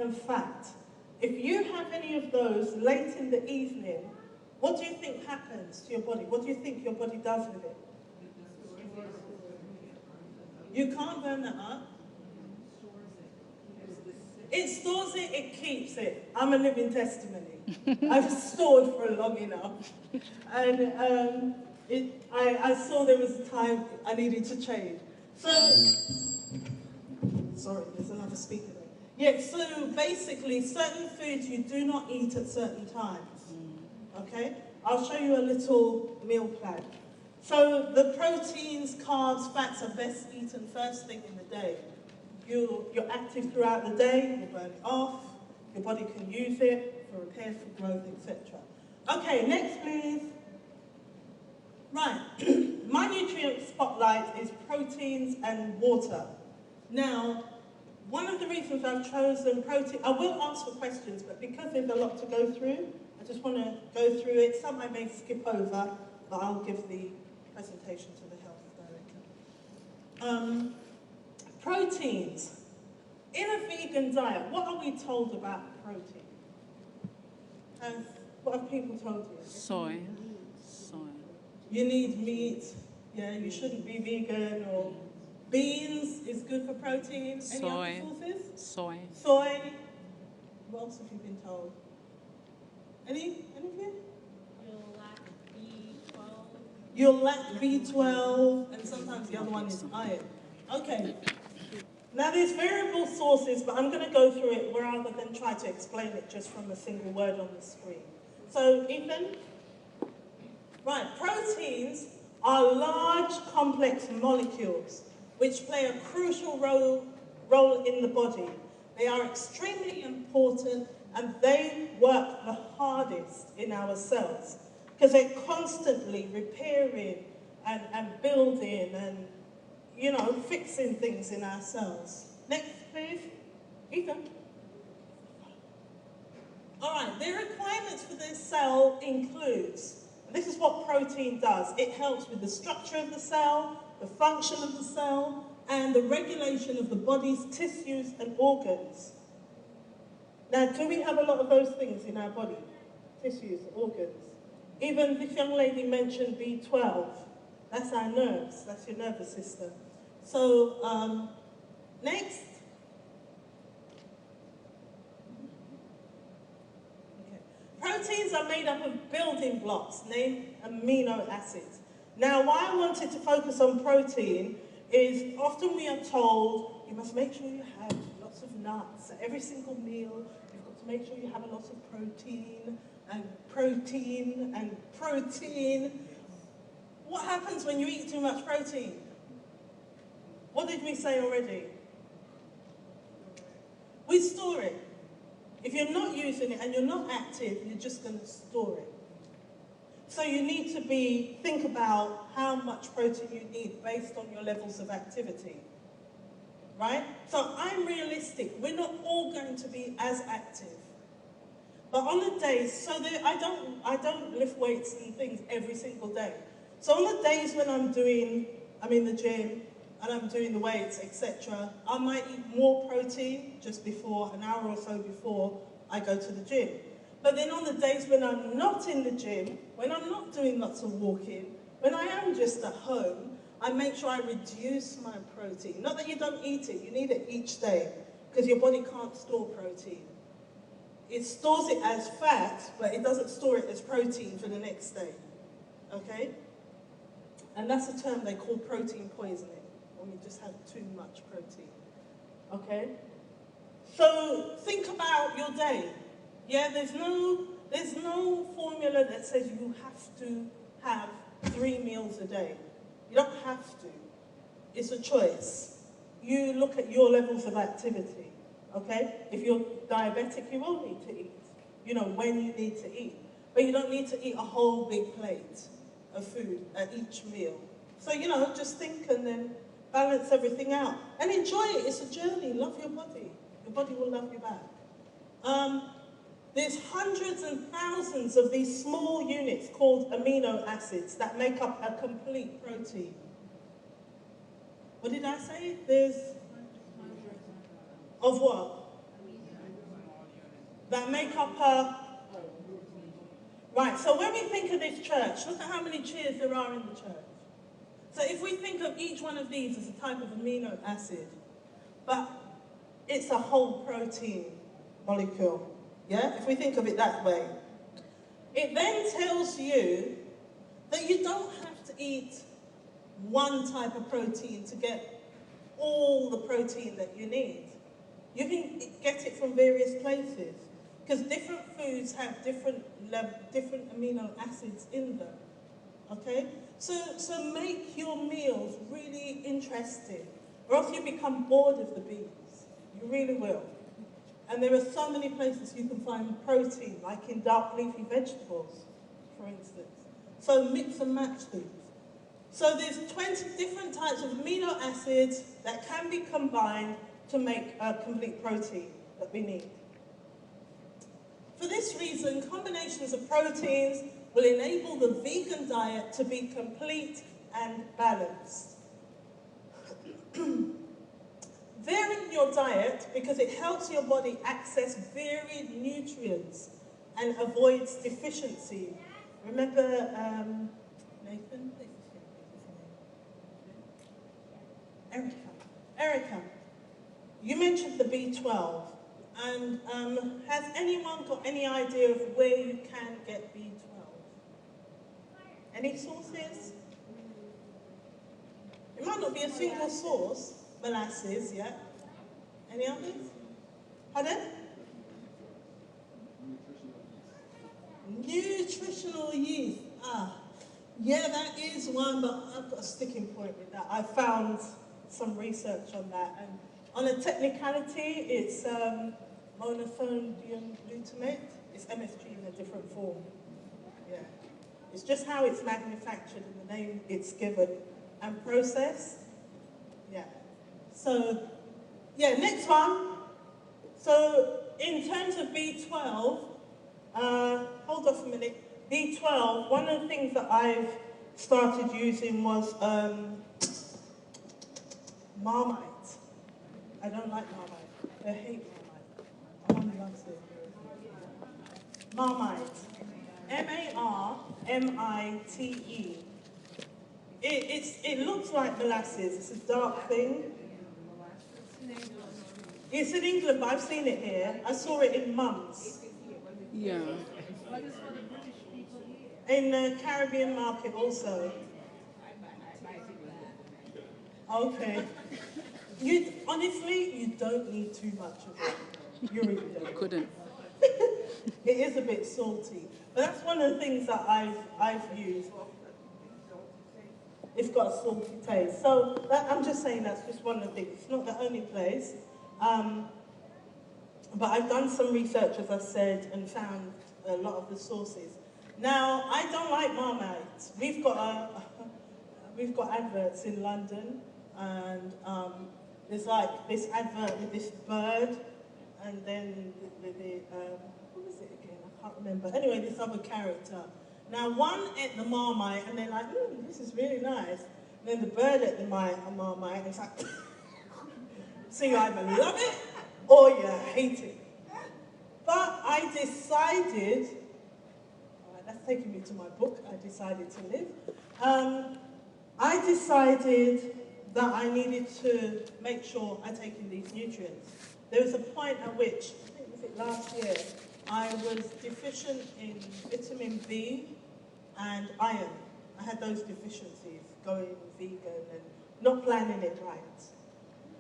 and fat. If you have any of those late in the evening, what do you think happens to your body? What do you think your body does with it? You can't burn that up. It stores it, it keeps it. I'm a living testimony. I've stored for long enough. And I saw there was a time I needed to change. So, sorry, there's another speaker there. Yeah, so basically, certain foods you do not eat at certain times. Okay? I'll show you a little meal plan. So the proteins, carbs, fats are best eaten first thing in the day. You're active throughout the day, you burn it off, your body can use it for repair, for growth, etc. Okay, next please. Right, my nutrient spotlight is proteins and water. Now, one of the reasons I've chosen protein, I will ask for questions, but because there's a lot to go through, I just want to go through it. Some I may skip over, but I'll give the presentation to the health director. Proteins. In a vegan diet, what are we told about protein? What have people told you? Soy. You need meat, yeah, you shouldn't be vegan, or beans is good for protein. Any other sources? Soy. What else have you been told? Any of you? You'll lack B12, and sometimes the other one is iron. Okay. Now there's variable sources, but I'm going to go through it rather than try to explain it just from a single word on the screen. So, Ethan? Right, proteins are large, complex molecules which play a crucial role in the body. They are extremely important and they work the hardest in our cells because they're constantly repairing and building and, you know, fixing things in our cells. Next, please. Ethan. All right, the requirements for this cell includes, and this is what protein does, it helps with the structure of the cell, the function of the cell, and the regulation of the body's tissues and organs. Now, do we have a lot of those things in our body? Tissues, organs. Even this young lady mentioned B12. That's our nerves, that's your nervous system. So, next. Okay. Proteins are made up of building blocks named amino acids. Now, why I wanted to focus on protein is often we are told you must make sure you have lots of nuts at every single meal. You've got to make sure you have a lot of protein and protein and protein. What happens when you eat too much protein? What did we say already? We store it. If you're not using it and you're not active, you're just going to store it. So you need to think about how much protein you need based on your levels of activity. Right? So I'm realistic. We're not all going to be as active. But on the days, I don't lift weights and things every single day. So on the days when I'm in the gym and I'm doing the weights, etc., I might eat more protein just before, an hour or so before I go to the gym. But then on the days when I'm not in the gym, when I'm not doing lots of walking, when I am just at home, I make sure I reduce my protein. Not that you don't eat it, you need it each day, because your body can't store protein. It stores it as fat, but it doesn't store it as protein for the next day. Okay? And that's a term they call protein poisoning, when you just have too much protein. Okay? So think about your day. Yeah, there's no formula that says you have to have 3 meals a day. You don't have to. It's a choice. You look at your levels of activity, okay? If you're diabetic, you will need to eat. You know when you need to eat. But you don't need to eat a whole big plate of food at each meal. So, you know, just think and then balance everything out. And enjoy it. It's a journey. Love your body. Your body will love you back. There's hundreds and thousands of these small units called amino acids that make up a complete protein. What did I say? There's... Of what? that make up a... Right, so when we think of this church, look at how many cheers there are in the church. So if we think of each one of these as a type of amino acid, but it's a whole protein molecule, yeah? If we think of it that way. It then tells you that you don't have to eat one type of protein to get all the protein that you need. You can get it from various places, because different foods have different amino acids in them, okay? So make your meals really interesting, or else you become bored of the beans. You really will. And there are so many places you can find protein, like in dark leafy vegetables, for instance. So mix and match these. So there's 20 different types of amino acids that can be combined to make a complete protein that we need. For this reason, combinations of proteins will enable the vegan diet to be complete and balanced. Varying your diet because it helps your body access varied nutrients and avoids deficiency. Remember Nathan? Erica, you mentioned the B12, and has anyone got any idea of where you can get B12? Any sources? It might not be a single source. Molasses, yeah. Any others? Pardon? Nutritional yeast. Yeah, that is one, but I've got a sticking point with that. I found some research on that, and on a technicality, it's monosodium glutamate. It's MSG in a different form. Yeah, it's just how it's manufactured and the name it's given and processed. Yeah. So, yeah, next one. So, in terms of B12, hold off a minute. B12, one of the things that I've started using was Marmite. I don't like Marmite. I hate Marmite. My mum loves it. Marmite. M-A-R-M-I-T-E. It looks like molasses. It's a dark thing. It's in England, but I've seen it here. I saw it in Mum's. Yeah. In the Caribbean market also. Okay. Honestly, you don't need too much of it. You really don't. Couldn't. It is a bit salty. But that's one of the things that I've used. It's got a salty taste. So I'm just saying that's just one of the things. It's not the only place. But I've done some research, as I said, and found a lot of the sources. Now, I don't like Marmite. We've got adverts in London, and there's like this advert with this bird, and then what was it again? I can't remember. Anyway, this other character. Now, one ate the Marmite, and they're like, this is really nice. And then the bird ate the Marmite, and it's like, so you either love it or you hate it. But I decided, that's taking me to my book, I Decided to Live. I decided that I needed to make sure I take in these nutrients. There was a point at which, I think was it last year, I was deficient in vitamin B and iron. I had those deficiencies, going vegan and not planning it right.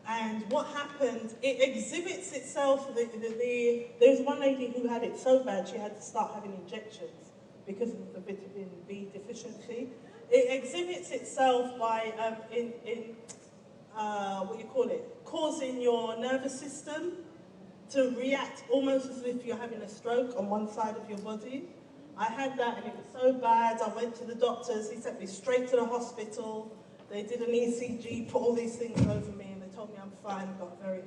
And what happened, it exhibits itself, there's one lady who had it so bad she had to start having injections because of the vitamin B deficiency. It exhibits itself by, causing your nervous system to react almost as if you're having a stroke on one side of your body. I had that and it was so bad, I went to the doctors, he sent me straight to the hospital. They did an ECG, put all these things over me, and they told me I'm fine, I've got a very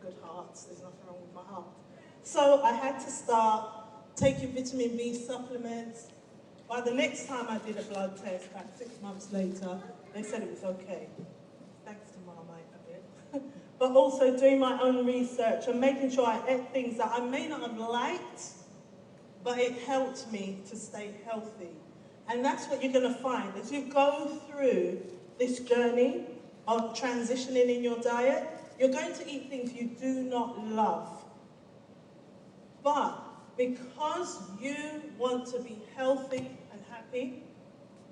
good heart, there's nothing wrong with my heart. So I had to start taking vitamin B supplements. By the next time I did a blood test, about 6 months later, they said it was okay. Thanks to Marmite a bit. but also doing my own research and making sure I ate things that I may not have liked, but it helped me to stay healthy. And that's what you're going to find. As you go through this journey of transitioning in your diet, you're going to eat things you do not love. But because you want to be healthy and happy,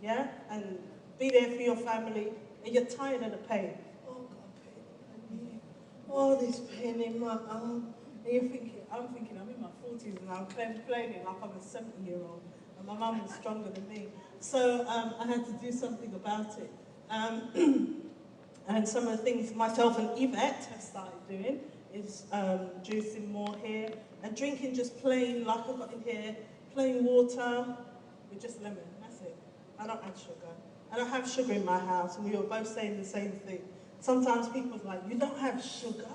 yeah, and be there for your family, and you're tired of the pain. Oh, God, pain in my knee. Oh, this pain in my arm. And you're thinking, I'm in my 40s and I'm complaining like I'm a 70-year-old. And my mum was stronger than me. So I had to do something about it. And some of the things myself and Yvette have started doing is juicing more here and drinking just plain, like I've got in here, plain water with just lemon. That's it. I don't add sugar. I don't have sugar in my house, and we were both saying the same thing. Sometimes people are like, you don't have sugar?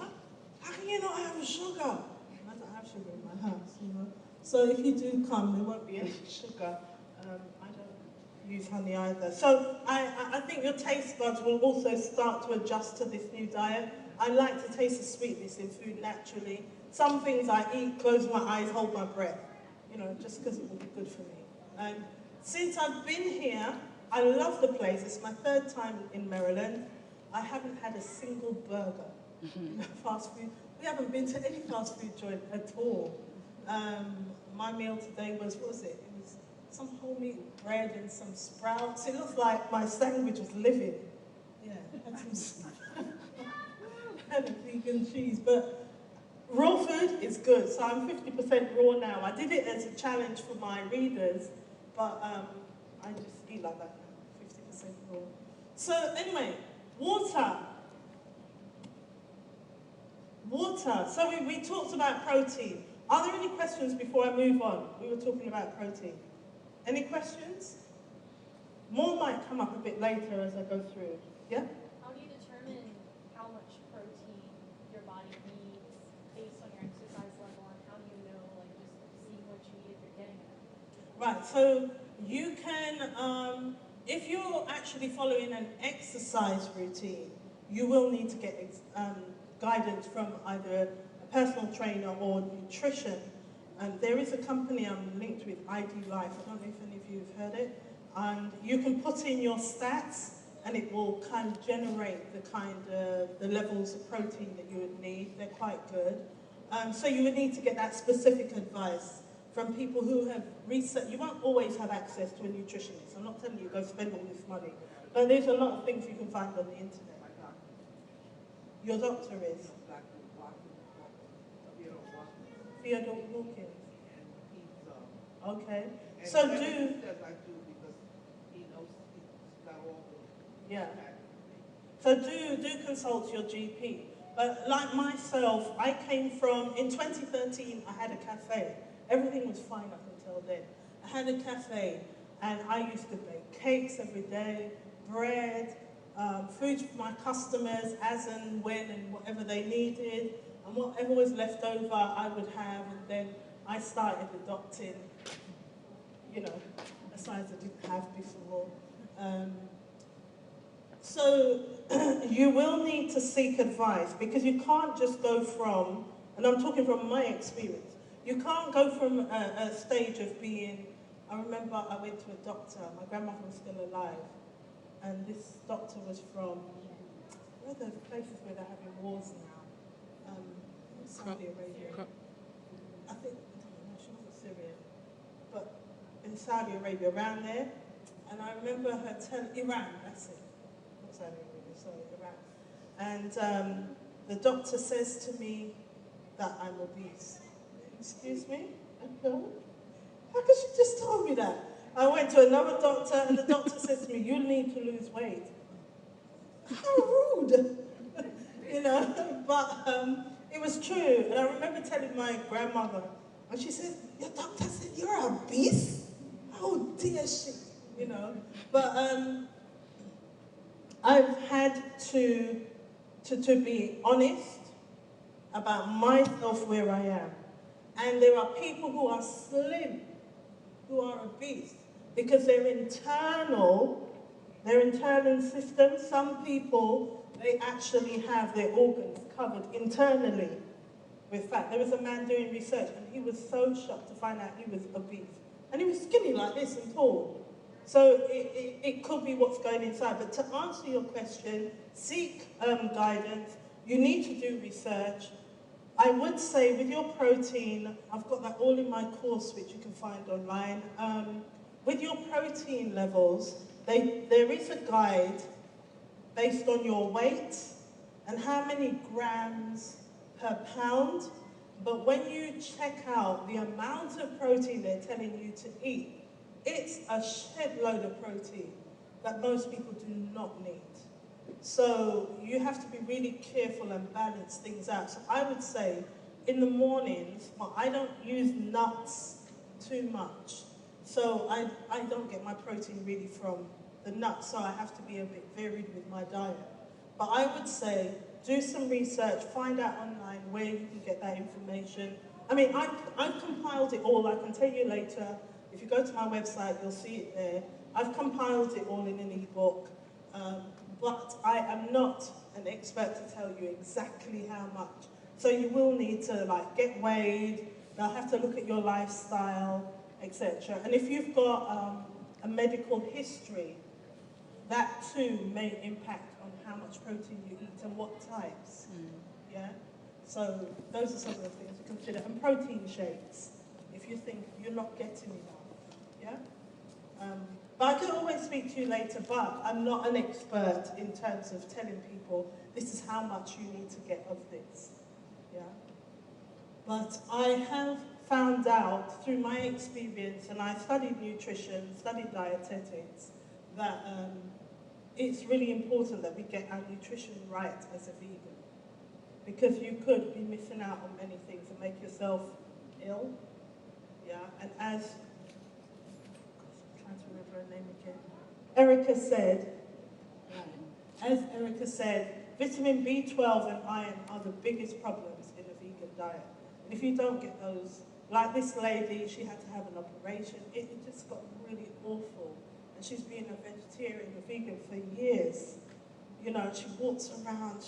How can you not have sugar? I don't have sugar in my house, you know. So if you do come, there won't be any sugar. I don't use honey either. So I think your taste buds will also start to adjust to this new diet. I like to taste the sweetness in food naturally. Some things I eat, close my eyes, hold my breath, you know, just because it will be good for me. And since I've been here, I love the place. It's my 3rd time in Maryland. I haven't had a single burger. Fast food. We haven't been to any fast food joint at all. My meal today was, what was it? It was some whole meat bread and some sprouts. It looks like my sandwich was living. Yeah, had some had a vegan cheese, but raw food is good. So I'm 50% raw now. I did it as a challenge for my readers, but I just eat like that now, 50% raw. So anyway, water. Water. So we talked about protein. Are there any questions before I move on? We were talking about protein. Any questions? More might come up a bit later as I go through. Yeah? How do you determine how much protein your body needs based on your exercise level, and how do you know, like, just seeing what you eat if you're getting it? Right, so you can, if you're actually following an exercise routine, you will need to get guidance from either a personal trainer or nutrition. There is a company I'm linked with, ID Life. I don't know if any of you have heard it. And you can put in your stats, and it will kind of generate the levels of protein that you would need. They're quite good. So you would need to get that specific advice from people who have researched. You won't always have access to a nutritionist. I'm not telling you go spend all this money. But there's a lot of things you can find on the internet. Your doctor is? Theodore Hawkins. Okay. So do... Yeah. So do consult your GP. But like myself, I came from, in 2013, I had a cafe. Everything was fine up until then. I had a cafe, and I used to bake cakes every day, bread, food for my customers as and when and whatever they needed. And whatever was left over, I would have, and then I started adopting, you know, a size I didn't have before. So you will need to seek advice, because you can't just go from, and I'm talking from my experience, you can't go from a stage of being, I remember I went to a doctor, my grandmother was still alive, and this doctor was from, where are the places where they're having wars now? Saudi Arabia. I think, no, she wasn't Syria, but in Saudi Arabia, around there. And I remember her telling, Iran, that's it. Not Saudi Arabia, sorry, Iran. And the doctor says to me that I'm obese. Excuse me? No? How could she just tell me that? I went to another doctor, and the doctor says to me, you need to lose weight. How rude! You know, but it was true. And I remember telling my grandmother, and she said, your doctor said you're obese? How dare she? You know, but I've had to be honest about myself, where I am. And there are people who are slim, who are obese, because their internal system, some people, they actually have their organs covered internally with fat. There was a man doing research and he was so shocked to find out he was obese. And he was skinny like this and tall. So it could be what's going inside. But to answer your question, seek guidance. You need to do research. I would say with your protein, I've got that all in my course, which you can find online. With your protein levels, there is a guide based on your weight and how many grams per pound. But when you check out the amount of protein they're telling you to eat, it's a shed load of protein that most people do not need. So you have to be really careful and balance things out. So I would say in the mornings, well, I don't use nuts too much. So I don't get my protein really from the nuts, so I have to be a bit varied with my diet. But I would say do some research, find out online where you can get that information. I mean, I've compiled it all. I can tell you later. If you go to my website, you'll see it there. I've compiled it all in an ebook. But I am not an expert to tell you exactly how much. So you will need to get weighed. They'll have to look at your lifestyle, etc. And if you've got a medical history, that too may impact on how much protein you eat and what types. Yeah. So those are some of the things to consider. And protein shakes, if you think you're not getting enough. Yeah. But I could always speak to you later, but I'm not an expert in terms of telling people this is how much you need to get of this. Yeah. But I have found out through my experience, and I studied nutrition, studied dietetics, that it's really important that we get our nutrition right as a vegan. Because you could be missing out on many things and make yourself ill. Yeah, and as trying to remember her name again. Erica said, vitamin B12 and iron are the biggest problems in a vegan diet. And if you don't get those, like this lady, she had to have an operation. It just got really awful. And she's been a vegetarian, a vegan for years. You know, she walks around,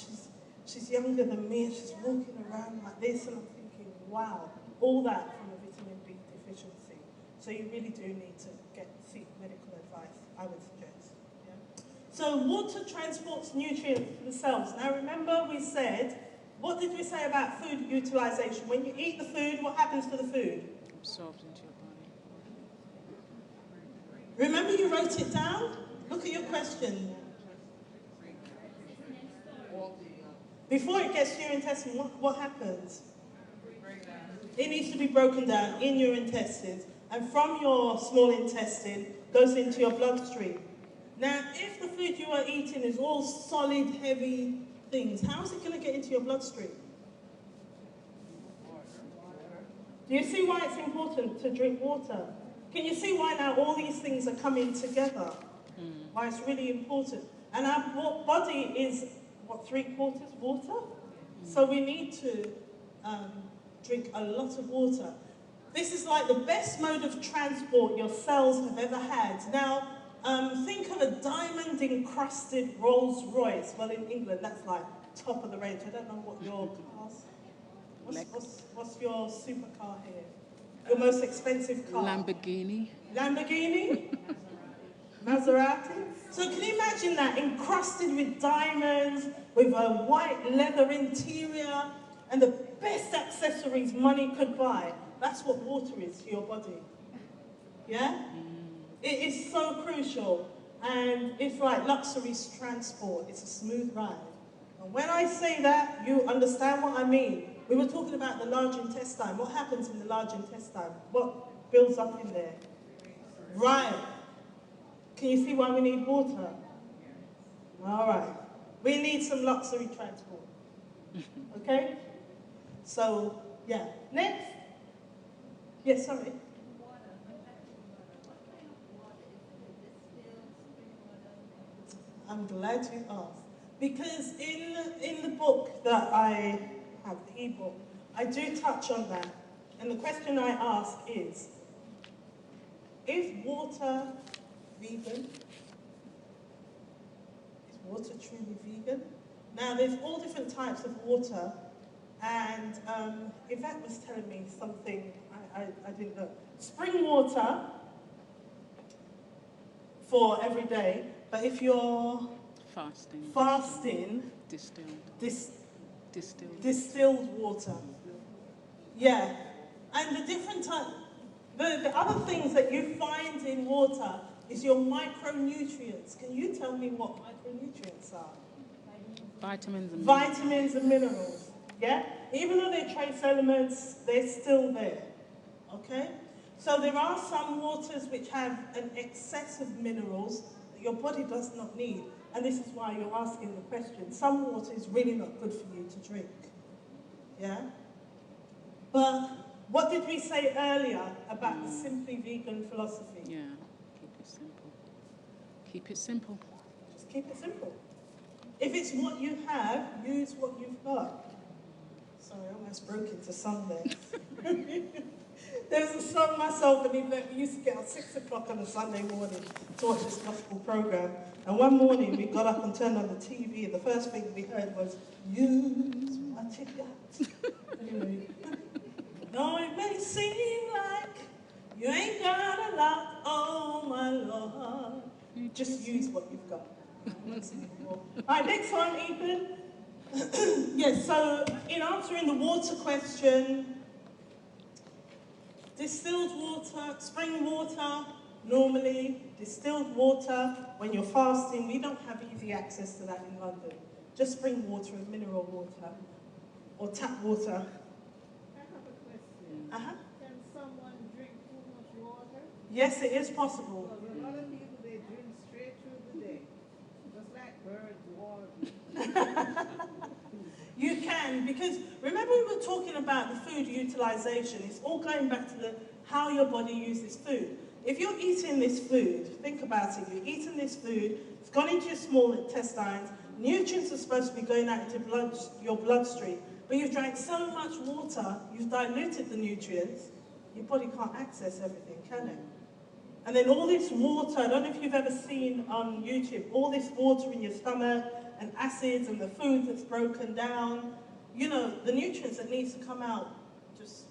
she's younger than me, and she's walking around like this, and I'm thinking, wow, all that from a vitamin B deficiency. So you really do need to seek medical advice, I would suggest. Yeah? So water transports nutrients to the cells. Now remember we said, what did we say about food utilization? When you eat the food, what happens to the food? Absorbs into your body. Remember you wrote it down? Look at your question. Before it gets to your intestine, what happens? It needs to be broken down in your intestines, and from your small intestine goes into your bloodstream. Now, if the food you are eating is all solid, heavy things, how is it going to get into your bloodstream? Do you see why it's important to drink water? Can you see why now all these things are coming together? Why it's really important. And our body is, what, 3/4 water? So we need to drink a lot of water. This is like the best mode of transport your cells have ever had. Now, think of a diamond-encrusted Rolls Royce. Well, in England, that's like top of the range. I don't know what your car's... What's your supercar here? Your most expensive car? Lamborghini. Lamborghini? Maserati? So can you imagine that, encrusted with diamonds, with a white leather interior, and the best accessories money could buy? That's what water is to your body. Yeah? It is so crucial, and it's like luxury transport. It's a smooth ride. And when I say that, you understand what I mean. We were talking about the large intestine. What happens in the large intestine? What builds up in there? Right. Can you see why we need water? All right. We need some luxury transport. Okay? So, yeah. Next. Yes, sorry. I'm glad you asked. Because in the book that I have, the e-book, I do touch on that. And the question I ask is water vegan? Is water truly vegan? Now, there's all different types of water, and Yvette was telling me something I didn't know. Spring water for every day, but if you're fasting, distilled water. Yeah, and the different type, the other things that you find in water is your micronutrients. Can you tell me what micronutrients are? Vitamins and minerals. Yeah? Even though they're trace elements, they're still there. Okay? So there are some waters which have an excess of minerals that your body does not need. And this is why you're asking the question. Some water is really not good for you to drink. Yeah? But what did we say earlier about the Simply Vegan philosophy? Yeah, keep it simple. Keep it simple. Just keep it simple. If it's what you have, use what you've got. Sorry, I almost broke into song there. There's a song myself and Yvette, we used to get at 6 o'clock on a Sunday morning to watch this gospel program. And one morning we got up and turned on the TV and the first thing we heard was, use what you got. Anyway. No, it may seem like you ain't got a lot, oh my Lord. Just use what you've got. All right, next one, Ethan. Yes, so in answering the water question, distilled water, spring water, normally, distilled water, when you're fasting, we don't have easy access to that in London. Just spring water and mineral water, or tap water. I have a question. Can someone drink too much water? Yes, it is possible. Because a lot of people, they drink straight through the day. Just like birds, water. You can, because remember we were talking about the food utilization. It's all going back to how your body uses food. If you're eating this food, think about it, you're eating this food, it's gone into your small intestines, nutrients are supposed to be going out into your bloodstream, but you've drank so much water, you've diluted the nutrients, your body can't access everything, can it? And then all this water, I don't know if you've ever seen on YouTube, all this water in your stomach, and acids and the food that's broken down, you know, the nutrients that needs to come out just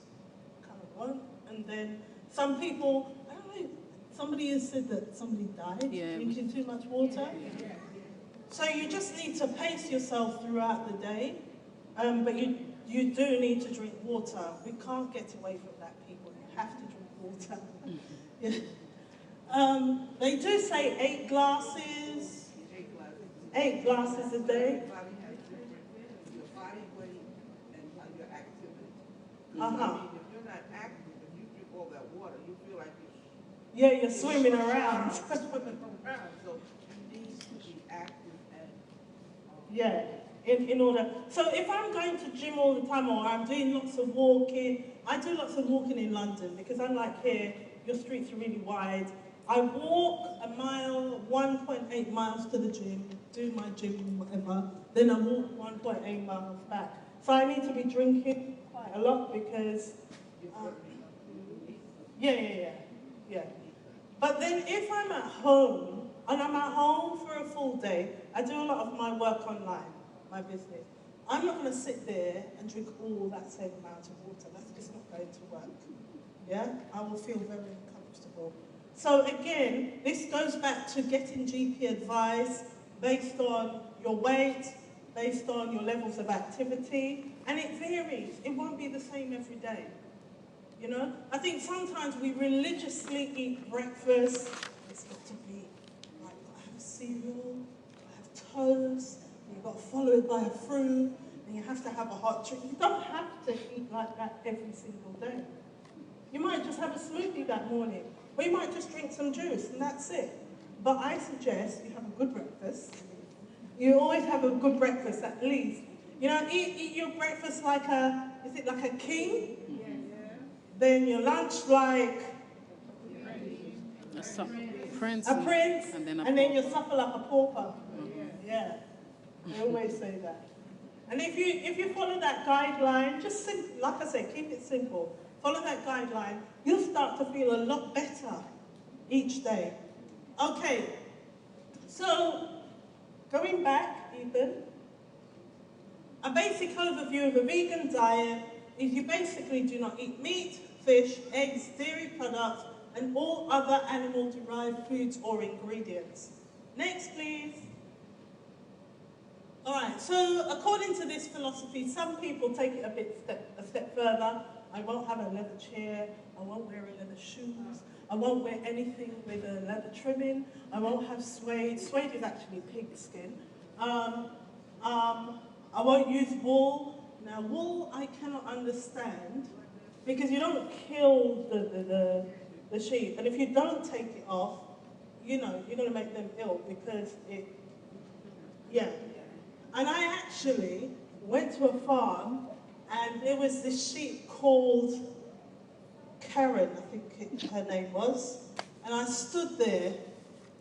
kind of won't. And then some people, I don't know, somebody has said that somebody died drinking too much water. So you just need to pace yourself throughout the day, but you do need to drink water. We can't get away from that, people. You have to drink water. Yeah. They do say 8 glasses. 8 glasses a day. Your body weight and your activity. Uh-huh. I mean, if you're not active and you drink all that water, you feel like you're swimming around. Swimming around. So you need to be active and yeah, in order. So if I'm going to gym all the time or I'm doing lots of walking, I do lots of walking in London because unlike here, your streets are really wide. I walk a mile, 1.8 miles to the gym, do my gym, whatever, then I walk 1.8 miles back. So I need to be drinking quite a lot because, yeah. But then if I'm at home, and I'm at home for a full day, I do a lot of my work online, my business. I'm not going to sit there and drink all that same amount of water. That's just not going to work. Yeah? I will feel very uncomfortable. So again, this goes back to getting GP advice based on your weight, based on your levels of activity, and it varies. It won't be the same every day. You know? I think sometimes we religiously eat breakfast. It's got to be, like, you've got to have cereal, you've got to have toast, and you've got to follow it by a fruit, and you have to have a hot drink. You don't have to eat like that every single day. You might just have a smoothie that morning. Or you might just drink some juice, and that's it. But I suggest you have a good breakfast. You always have a good breakfast, at least. You know, eat your breakfast like is it like a king? Yeah. Then your lunch like a prince, and then your supper like a pauper. Yeah, they always say that. And if you follow that guideline, just like I said, keep it simple. Follow that guideline, you'll start to feel a lot better each day. Okay, so going back, Ethan, A basic overview of a vegan diet is you basically do not eat meat, fish, eggs, dairy products, and all other animal-derived foods or ingredients. Next, please. All right, so according to this philosophy, some people take it a step further. I won't have a leather chair, I won't wear leather shoes, I won't wear anything with a leather trimming, I won't have suede. Suede is actually pig skin. I won't use wool. Now, wool I cannot understand because you don't kill the sheep, and if you don't take it off, you know, you're going to make them ill because it, yeah. And I actually went to a farm and there was this sheep called Karen, I think her name was, and I stood there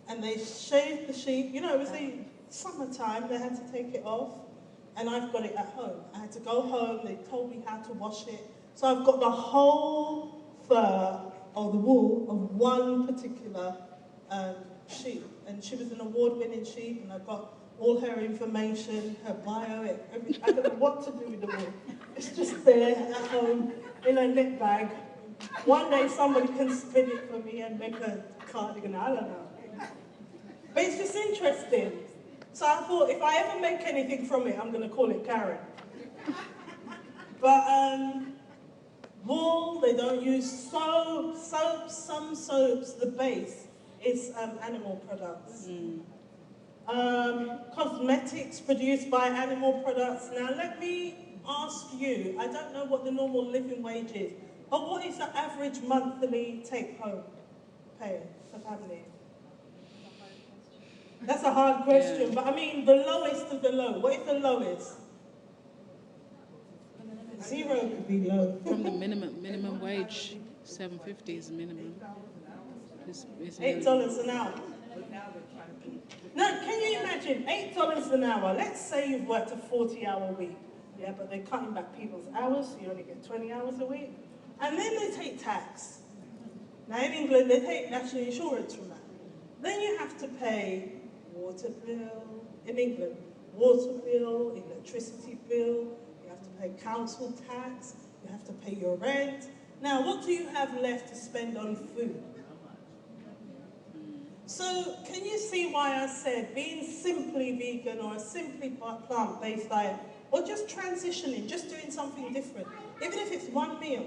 and they shaved the sheep. You know, it was the summertime, they had to take it off, and I've got it at home. I had to go home, they told me how to wash it. So I've got the whole fur or the wool of one particular sheep, and she was an award-winning sheep, and I got all her information, her bio, everything. I don't know what to do with the wool. It's just there at home in a knit bag. One day somebody can spin it for me and make a cardigan, I don't know. But it's just interesting. So I thought if I ever make anything from it, I'm going to call it Karen. But wool, they don't use soap, some soaps, the base is animal products. Cosmetics produced by animal products. Now let me ask you, I don't know what the normal living wage is, but what is the average monthly take-home pay for family? That's a hard question, Yeah. but I mean the lowest of the low. What is the lowest? Zero could be low. From the minimum wage, $7.50 is the minimum. It's $8 an hour. Now, can you imagine $8 an hour? Let's say you've worked a 40-hour week. Yeah, but they're cutting back people's hours, so you only get 20 hours a week. And then they take tax. Now in England, they take national insurance from that. Then you have to pay water bill, in England, water bill, electricity bill, you have to pay council tax, you have to pay your rent. Now, what do you have left to spend on food? So, can you see why I said being simply vegan or a simply plant-based diet, or just transitioning, just doing something different, even if it's one meal,